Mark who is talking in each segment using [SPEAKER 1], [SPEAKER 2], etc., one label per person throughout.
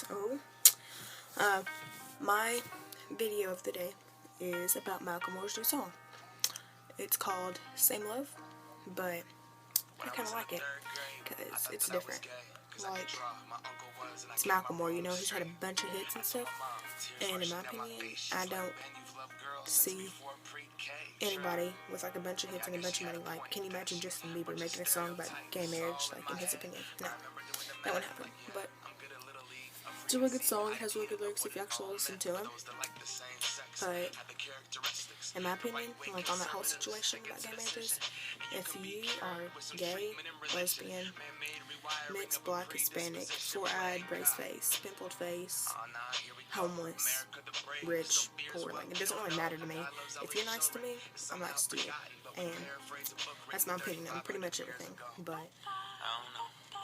[SPEAKER 1] So, my video of the day is about Macklemore's new song. It's called Same Love, but I kind of like it because it's different. Like, it's Macklemore, you know, he's had a bunch of hits and stuff, and in my opinion, I don't see anybody with like a bunch of hits and a bunch of money. Like, can you imagine Justin Bieber making a song about gay marriage, like, in his opinion? No, that wouldn't happen, but it's a really good song. It has really good lyrics if you actually listen to him. But in my opinion, like on that whole situation about gay marriages, if you are gay, lesbian, mixed, black, Hispanic, four-eyed, raised face, pimpled face, homeless, rich, poor, like, it doesn't really matter to me. If you're nice to me, I'm nice to you. And that's my opinion on pretty much everything. But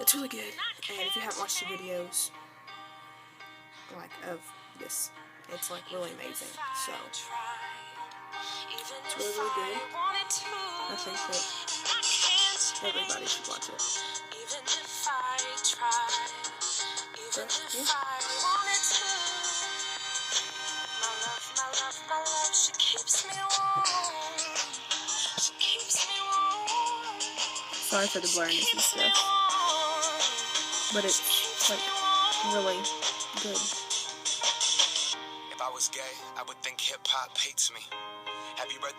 [SPEAKER 1] it's really good. And if you haven't watched the videos, like, of this, it's like really amazing. So it's really, really good. I think that everybody should watch it. But, yeah. Sorry for the blurriness and stuff, but it's like really good.
[SPEAKER 2] If I was gay, I would think hip hop hates me. Have you read the